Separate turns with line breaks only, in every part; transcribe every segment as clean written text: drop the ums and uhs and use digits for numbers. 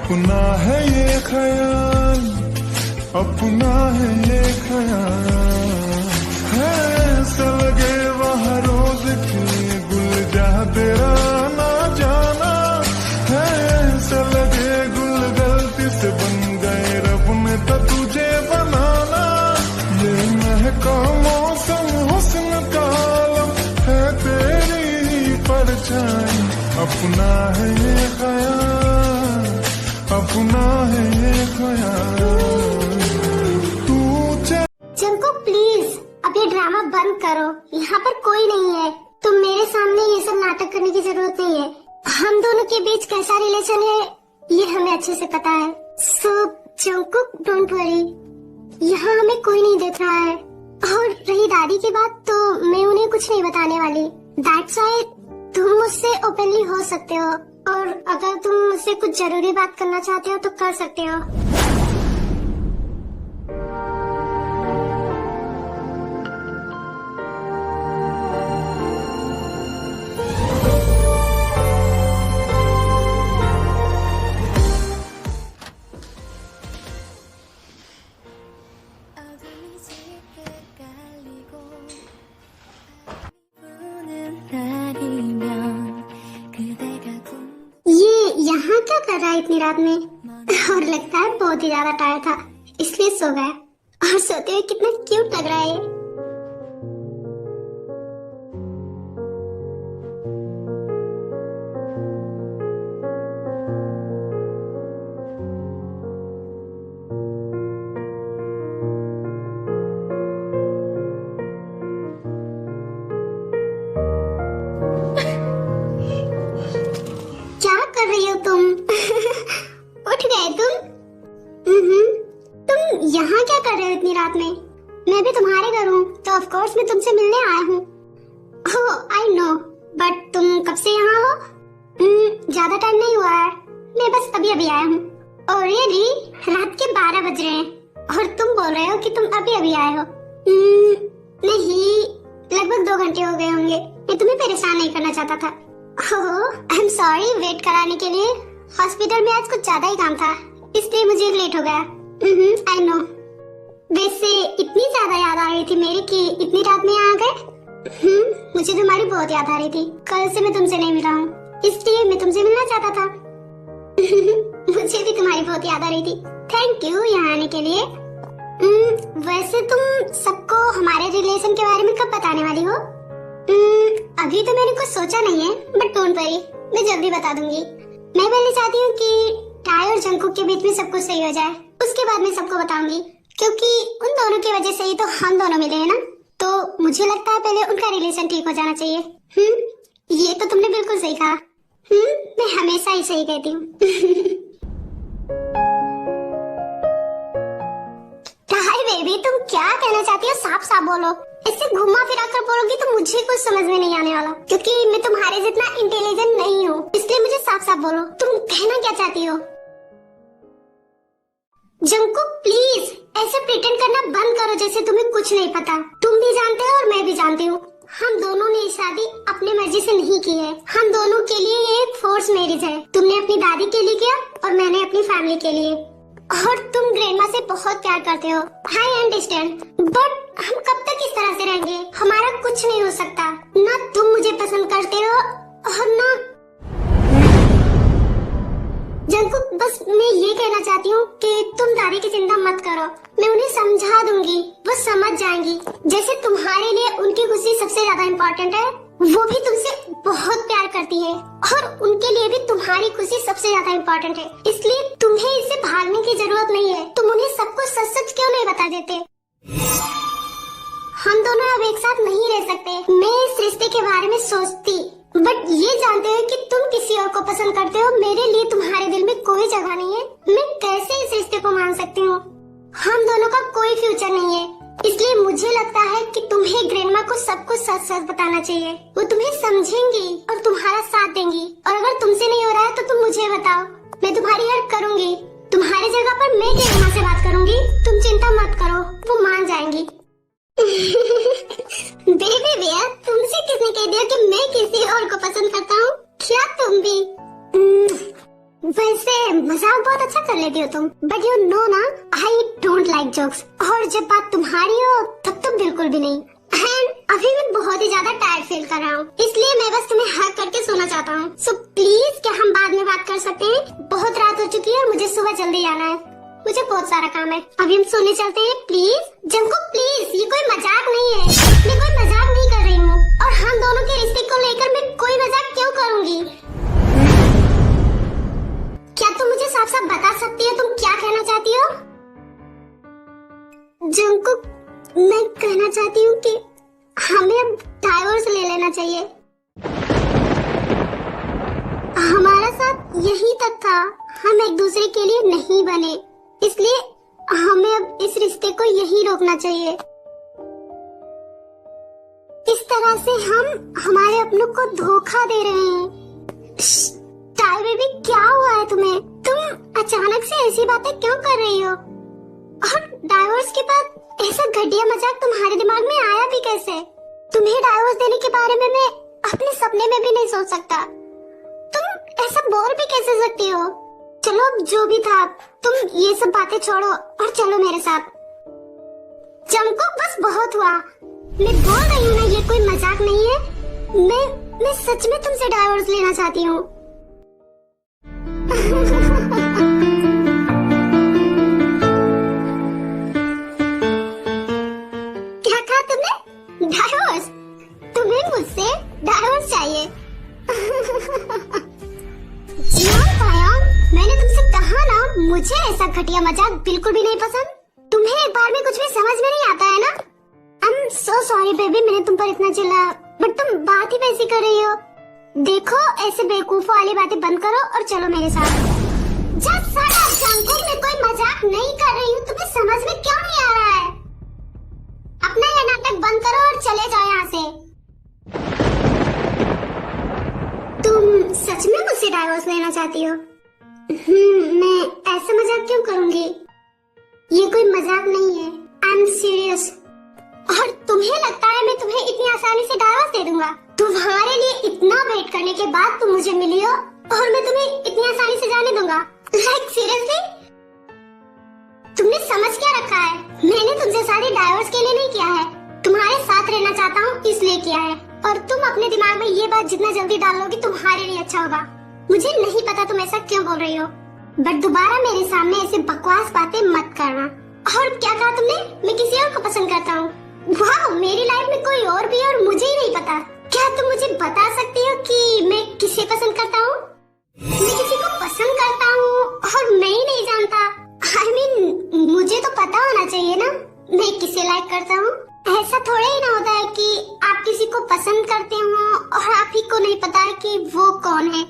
अपना है ये ख्याल, अपना है ये ख्याल, है ऐसा लगे वहाँ रोज की गुल जा तेरा ना जाना, है ऐसा लगे गुल गलती से बन गए रब ने तो तुझे बनाना। ये महका मौसम हुस्न का आलम है तेरी ही परछाई, अपना है ये ख्याल, अपना है ये ख्याल।
जंकुक प्लीज अब ये ड्रामा बंद करो, यहाँ पर कोई नहीं है। तुम मेरे सामने ये सब नाटक करने की जरूरत नहीं है। हम दोनों के बीच कैसा रिलेशन है ये हमें अच्छे से पता है। सो जंकुक डोंट वरी, यहाँ हमें कोई नहीं देख रहा है। और रही दादी की बात, तो मैं उन्हें कुछ नहीं बताने वाली। दैट्स व्हाई तुम मुझसे ओपनली हो सकते हो, और अगर तुम मुझसे कुछ जरूरी बात करना चाहते हो तो कर सकते हो। यहाँ क्या कर रहा है इतनी रात में? और लगता है बहुत ही ज्यादा टायर्ड था इसलिए सो गया। और सोते हुए कितना क्यूट लग रहा है ये। कर रही हो तुम? उठ गए तुम? तुम यहाँ क्या कर रहे हो इतनी रात में? मैं भी तुम्हारे घर हूँ तो ऑफ कोर्स मैं तुमसे मिलने आया हूँ। ओह आई नो, बट तुम कब से यहाँ हो? ज्यादा टाइम नहीं हुआ है, मैं बस अभी अभी आया हूँ। और रियली रात के 12 बज रहे हैं और तुम बोल रहे हो कि तुम अभी अभी आए हो। नहीं, लगभग 2 घंटे हो गए होंगे। मैं तुम्हें परेशान नहीं करना चाहता था। आई एम सॉरी वेट कराने के लिए। हॉस्पिटल में आज कुछ ज्यादा ही काम था इसलिए मुझे लेट हो गया। I know. वैसे इतनी ज्यादा याद आ रही थी मेरी कि इतनी रात में आ गए। मुझे तुम्हारी बहुत याद आ रही थी। कल से मैं तुमसे नहीं मिला हूँ इसलिए मैं तुमसे मिलना चाहता था। मुझे भी तुम्हारी बहुत याद आ रही थी। थैंक यू यहाँ आने के लिए। वैसे तुम सबको हमारे रिलेशन के बारे में कब बताने वाली हो? अभी तो मैंने कुछ सोचा नहीं है, बट डोंट वरी, मैं जल्दी बता दूंगी। मैं पहले चाहती हूँ कि टाई और जंकुक के बीच में सब कुछ सही हो जाए, उसके बाद मैं सबको बताऊंगी, क्योंकि उन दोनों की वजह से ही तो हम दोनों मिले हैं ना। तो मुझे लगता है पहले उनका रिलेशन ठीक हो जाना चाहिए। ये तो तुमने बिल्कुल सही कहा। मैं हमेशा ही सही कहती हूँ। टाई बेबी, तुम क्या कहना चाहती हो? साफ साफ बोलो। इससे घुमा फिरा कर बोलोगी तो मुझे कुछ समझ में नहीं आने वाला, क्योंकि मैं तुम्हारे जितना इंटेलिजेंट नहीं हूँ। इसलिए मुझे साफ साफ बोलो, तुम कहना क्या चाहती हो? जंकुक प्लीज ऐसे प्रिटेंड करना बंद करो जैसे तुम्हें कुछ नहीं पता। तुम भी जानते हो और मैं भी जानती हूँ, हम दोनों ने शादी अपनी मर्जी से नहीं की है। हम दोनों के लिए ये एक फोर्स मैरिज है। तुमने अपनी दादी के लिए किया और मैंने अपनी फैमिली के लिए। और तुम ग्रैंडमा से बहुत प्यार करते हो, आई अंडरस्टैंड, बट हम कब तक इस तरह से रहेंगे? हमारा कुछ नहीं हो सकता। ना तुम मुझे पसंद करते हो और ना जंकुक। बस मैं ये कहना चाहती हूँ कि तुम दादी की चिंता मत करो, मैं उन्हें समझा दूंगी, वो समझ जाएंगी। जैसे तुम्हारे लिए उनकी खुशी सबसे ज्यादा इम्पोर्टेंट है, वो भी तुमसे बहुत प्यार करती है और उनके लिए भी तुम्हारी खुशी सबसे ज्यादा इम्पोर्टेंट है। इसलिए तुम्हें इससे भागने की जरूरत नहीं है। तुम उन्हें सब कुछ सच सच क्यों नहीं बता देते? हम दोनों अब एक साथ नहीं रह सकते। मैं इस रिश्ते के बारे में सोचती, बट ये जानते हुए कि तुम किसी और को पसंद करते हो, मेरे लिए तुम्हारे दिल में कोई जगह नहीं है। मैं कैसे इस रिश्ते को मान सकती हूँ? हम दोनों का कोई फ्यूचर नहीं है। इसलिए मुझे लगता है कि तुम्हें ग्रैंडमा को सब कुछ सच सच बताना चाहिए। वो तुम्हें समझेंगी और तुम्हारा साथ देंगी। और अगर तुमसे नहीं हो रहा है तो तुम मुझे बताओ, मैं तुम्हारी हेल्प करूंगी। तुम्हारी जगह पर मैं ग्रैंडमा से बात करूंगी, तुम चिंता मत करो, वो मान जाएंगी। बेबी भैया, तुमसे किसने कह दिया कि मैं किसी और को पसंद करता हूँ? क्या तुम भी? वैसे मजाक बहुत अच्छा कर लेती हो तुम, बट यू नो ना आई डोंट लाइक जोक्स, और जब बात तुम्हारी हो तब तो बिल्कुल भी नहीं। एंड अभी मैं बहुत ही ज्यादा टायर्ड फील कर रहा हूँ, इसलिए मैं बस तुम्हें हक करके सोना चाहता हूँ। सो प्लीज क्या हम बाद में बात कर सकते हैं? बहुत रात हो चुकी है और मुझे सुबह जल्दी जाना है, मुझे बहुत सारा काम है। अभी हम सोने चलते हैं प्लीज। जंकुक प्लीज, ये कोई मजाक नहीं है, मैं कोई मजाक नहीं कर रही हूँ, और हम दोनों के रिश्ते को लेकर मैं कोई मजाक क्यों करूँगी? क्या तुम मुझे साफ साफ बता सकती हो तुम क्या कहना चाहती हो? जंकुक, मैं कहना चाहती हूँ कि हमें अब डाइवोर्स ले लेना चाहिए। हमारा साथ यही तक था, हम एक दूसरे के लिए नहीं बने, इसलिए हमें अब इस रिश्ते को यही रोकना चाहिए। इस तरह से हम हमारे अपनों को धोखा दे रहे हैं। टाई बेबी, क्या हुआ है तुम्हें? तुम अचानक से ऐसी बातें क्यों कर रही हो? और डाइवोर्स के बाद ऐसा घटिया मजाक तुम्हारे दिमाग में आया भी कैसे? तुम्हें डाइवोर्स देने के बारे में मैं अपने सपने में भी नहीं सोच सकता। तुम ऐसा बोल भी कैसे सकती हो? चलो अब जो भी था, तुम ये सब बातें छोड़ो और चलो मेरे साथ। जंकुक, बस बहुत हुआ, मैं बोल रही हूँ ना ये कोई मजाक नहीं है। मैं सच में तुमसे डाइवोर्स लेना चाहती हूँ। क्या कहा तुमने? डाइवोर्स? तुम्हें मुझसे डाइवोर्स चाहिए? मैंने तुमसे कहा ना, मुझे ऐसा घटिया मजाक बिल्कुल भी नहीं पसंद। तुम्हें एक बार में कुछ भी समझ में नहीं आता है ना? I am so sorry baby, मैंने तुम पर इतना चिल्लाया, बट तुम बात ही वैसी कर रही हो। देखो, ऐसे बेवकूफों वाली बातें बंद करो और चलो मेरे साथ। जस्ट शट अप जंकुक, मैं कोई मजाक नहीं कर रही हूँ, तुम्हें समझ में क्यों नहीं आ रहा है? अपना ये नाटक बंद करो और चले जाओ यहाँ से। तुम सच में मुझसे डाइवोर्स लेना चाहती हो? मैं ऐसा मजाक क्यों करूँगी? ये कोई मजाक नहीं है, आई एम सीरियस। और तुम्हें लगता है मैं तुम्हें इतनी आसानी से डाइवोर्स दे दूंगा? तुम्हारे लिए इतना वेट करने के बाद तुम मुझे मिली हो और मैं तुम्हें इतनी आसानी से जाने दूंगा? Like seriously? तुमने समझ क्या रखा है? मैंने तुमसे शादी डाइवोर्स के लिए नहीं किया है, तुम्हारे साथ रहना चाहता हूँ इसलिए किया है। और तुम अपने दिमाग में ये बात जितना जल्दी डाल लोगी तुम्हारे लिए अच्छा होगा। मुझे नहीं पता तुम ऐसा क्यों बोल रही हो, बट दोबारा मेरे सामने ऐसे बकवास बातें मत करना। और क्या कहा तुमने? मैं किसी और को पसंद करता हूँ? वाह, मेरी लाइफ में कोई और भी और मुझे ही नहीं पता। क्या तुम मुझे बता सकती हो कि मैं किसे पसंद करता हूँ? मैं किसी को पसंद करता हूँ और मैं ही नहीं जानता। I mean, मुझे तो पता होना चाहिए ना मैं किसे लाइक करता हूँ। ऐसा थोड़ा ही ना होता है कि आप किसी को पसंद करते हो और आप ही को नहीं पता है कि वो कौन है।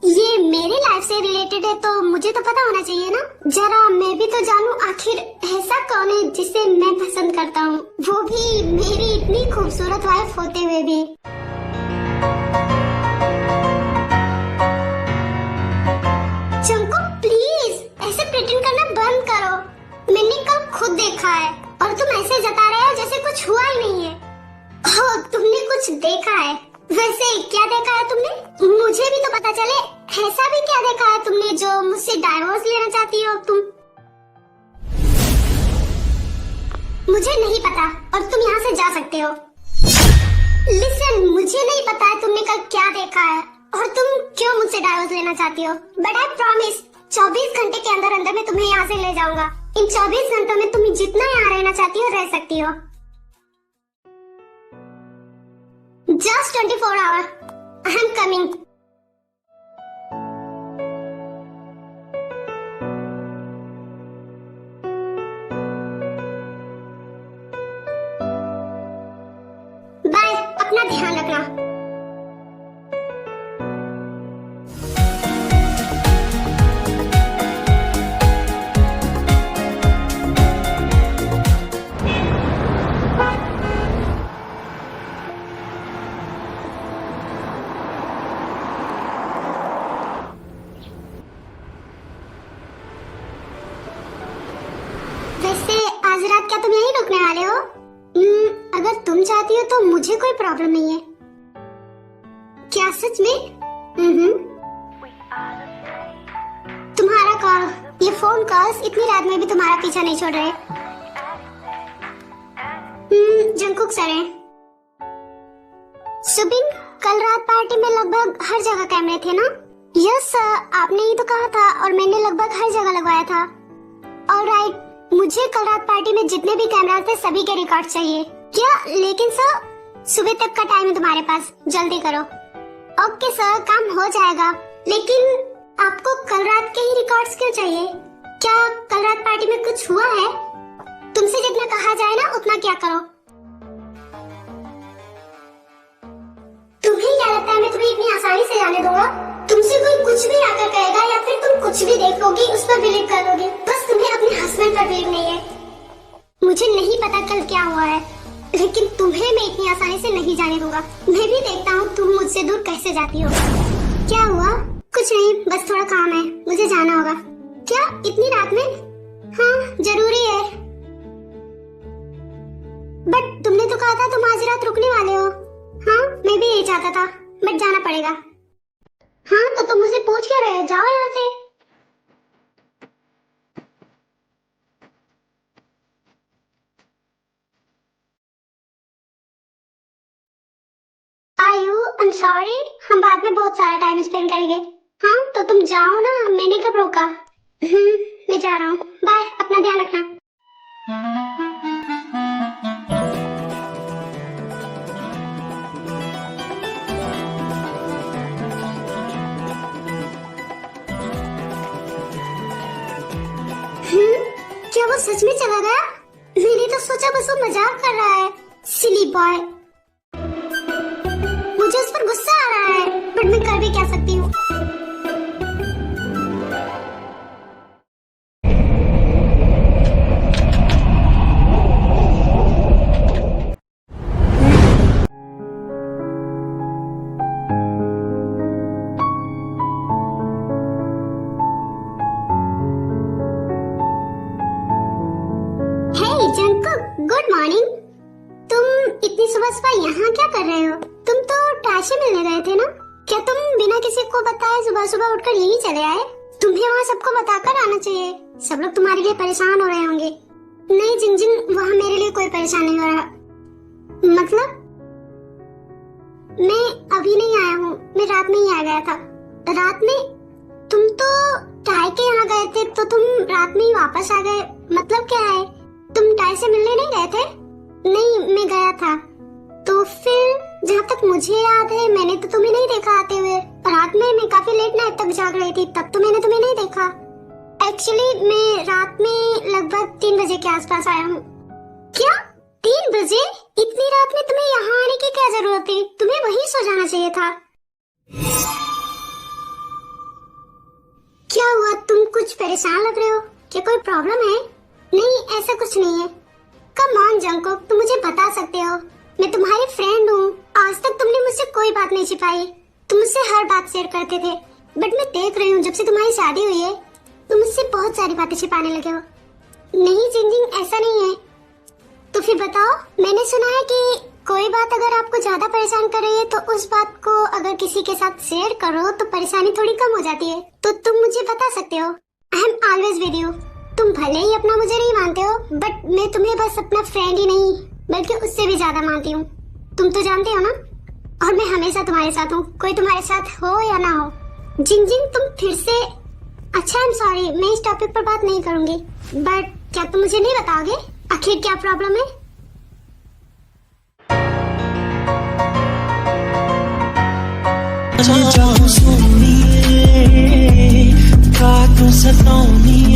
ये मेरी लाइफ से रिलेटेड है तो मुझे तो पता होना चाहिए ना। जरा मैं भी तो जानूं आखिर ऐसा कौन है जिसे मैं पसंद करता हूँ, वो भी मेरी इतनी खूबसूरत वाइफ होते हुए भी। जंकुक प्लीज, ऐसे प्रिटेंड करना बंद करो। मैंने कल खुद देखा है और तुम ऐसे जता रहे हो जैसे कुछ हुआ ही नहीं है। ओह, तुमने कुछ देखा है? वैसे क्या देखा है तुमने? मुझे भी तो पता चले, ऐसा भी क्या देखा है तुमने जो मुझसे डाइवोर्स लेना चाहती हो तुम? मुझे नहीं पता और तुम यहाँ से जा सकते हो। लिसन, मुझे नहीं पता है तुमने कल क्या देखा है और तुम क्यों मुझसे डाइवोर्स लेना चाहती हो, बट आई प्रॉमिस 24 घंटे के अंदर अंदर मैं तुम्हें यहाँ से ले जाऊंगा। इन 24 घंटों में तुम जितना यहाँ रहना चाहती हो रह सकती हो। Just 24 hours. I am coming. Bye, अपना ध्यान रखना। वैसे आज रात क्या तुम यहीं रुकने वाले हो? अगर तुम चाहती हो तो मुझे कोई प्रॉब्लम नहीं है। क्या सच में? तुम्हारा कॉल, ये फोन कॉल्स इतनी रात में भी तुम्हारा पीछा नहीं छोड़ रहे। जंकुक सर है। सुबिन, कल रात पार्टी में लगभग हर जगह कैमरे थे ना? यस सर, आपने ही तो कहा था और मैंने लगभग हर जगह लगवाया था। ऑलराइट, मुझे कल रात पार्टी में जितने भी कैमरा थे सभी के रिकॉर्ड चाहिए। क्या? लेकिन सर सुबह तक का टाइम है तुम्हारे पास, जल्दी करो। ओके सर, काम हो जाएगा, लेकिन आपको कल रात के ही रिकॉर्ड्स क्यों चाहिए? क्या कल रात पार्टी में कुछ हुआ है? तुमसे जितना कहा जाए ना उतना क्या करो। तुम्हें क्या लगता है मैं तुम्हें इतनी आसानी से जाने दूंगा? तुमसे कोई कुछ भी आकर कहेगा या फिर तुम कुछ भी देख लोगी उस पर बिलीव कर लोगी। बस तुम्हें अपने हस्बैंड पर बिलीव नहीं है। मुझे नहीं पता कल क्या हुआ है, लेकिन तुम्हें मैं इतनी आसानी से नहीं जाने दूंगा। मैं भी देखता हूँ तुम मुझसे दूर कैसे जाती हो। क्या हुआ? कुछ नहीं, बस थोड़ा काम है, मुझे जाना होगा। क्या इतनी रात में? हाँ जरूरी है। बट तुमने तो कहा था तुम आज रात रुकने वाले हो। हाँ मैं भी यही चाहता था, बट जाना पड़ेगा। हाँ तो तुम मुझे पूछ क्यों रहे हो? जाओ यहाँ से। I'm sorry, हम बाद में बहुत सारा टाइम स्पेंड करेंगे। हाँ तो तुम जाओ ना, मैंने कब रोका? मैं जा रहा हूँ, बाय, अपना ध्यान रखना। क्या वो सच में चला गया? मैंने तो सोचा बस वो मजाक कर रहा है। सिली बॉय। मुझे उस पर गुस्सा आ रहा है, बट मैं कर भी क्या सकती हूँ। हे जंकुक, गुड मॉर्निंग। तुम इतनी सुबह सुबह यहाँ क्या कर रहे हो? तुम तो टाई से मिलने गए थे ना? क्या तुम बिना किसी को बताए सुबह सुबह उठकर यहीं चले आए? तुम्हें वहाँ सबको बताकर आना चाहिए, सब लोग तुम्हारे लिए परेशान हो रहे होंगे। नहीं जिनजिन, वहाँ मेरे लिए कोई परेशान नहीं हो रहा। मतलब मैं अभी नहीं आया हूँ, मैं रात में ही आ गया था। रात में? तुम तो टाई के यहाँ गए थे तो तुम रात में ही वापस आ गए, मतलब क्या है? तुम टाई से मिलने नहीं गए थे? नहीं, मैं गया था। तो फिर जहाँ तक मुझे याद है मैंने तो तुम्हें नहीं देखा आते हुए। रात में मैं काफी लेट नाइट तक जाग रही थी, तब तो मैंने तुम्हें नहीं देखा। एक्चुअली मैं रात में लगभग 3 बजे के आसपास आया हूँ। क्या 3 बजे? इतनी रात में तुम्हें यहाँ आने की क्या जरूरत थी? तुम्हें वहीं सो जाना चाहिए था। क्या हुआ, तुम कुछ परेशान लग रहे हो? क्या कोई प्रॉब्लम है? नहीं ऐसा कुछ नहीं है। कम ऑन जंकुक, तुम मुझे बता सकते हो, मैं तुम्हारी फ्रेंड हूँ। आज तक तुमने मुझसे कोई बात नहीं छिपाई, तुम मुझसे हर बात शेयर करते थे। बट मैं देख रही हूँ जब से तुम्हारी शादी हुई है तुम मुझसे बहुत सारी बातें छिपाने लगे हो। नहीं जिंजिंग, ऐसा नहीं है। तो फिर बताओ, मैंने सुना है कि कोई बात अगर आपको ज्यादा परेशान कर रही है तो उस बात को अगर किसी के साथ शेयर करो तो परेशानी थोड़ी कम हो जाती है। तो तुम मुझे बता सकते हो। I am always with you. तुम भले ही अपना मुझे नहीं मानते हो, बट मैं तुम्हें बस अपना फ्रेंड ही नहीं बल्कि उससे भी ज्यादा मानती हूँ। तुम तो जानते हो ना, और मैं हमेशा तुम्हारे साथ हूँ, कोई तुम्हारे साथ हो या ना हो। जिंजिंग तुम फिर से? अच्छा आई एम सॉरी, मैं इस टॉपिक पर बात नहीं करूंगी, बट क्या तुम मुझे नहीं बताओगे आखिर क्या प्रॉब्लम है?
जाओ सोनिए, का तू सताओनिए।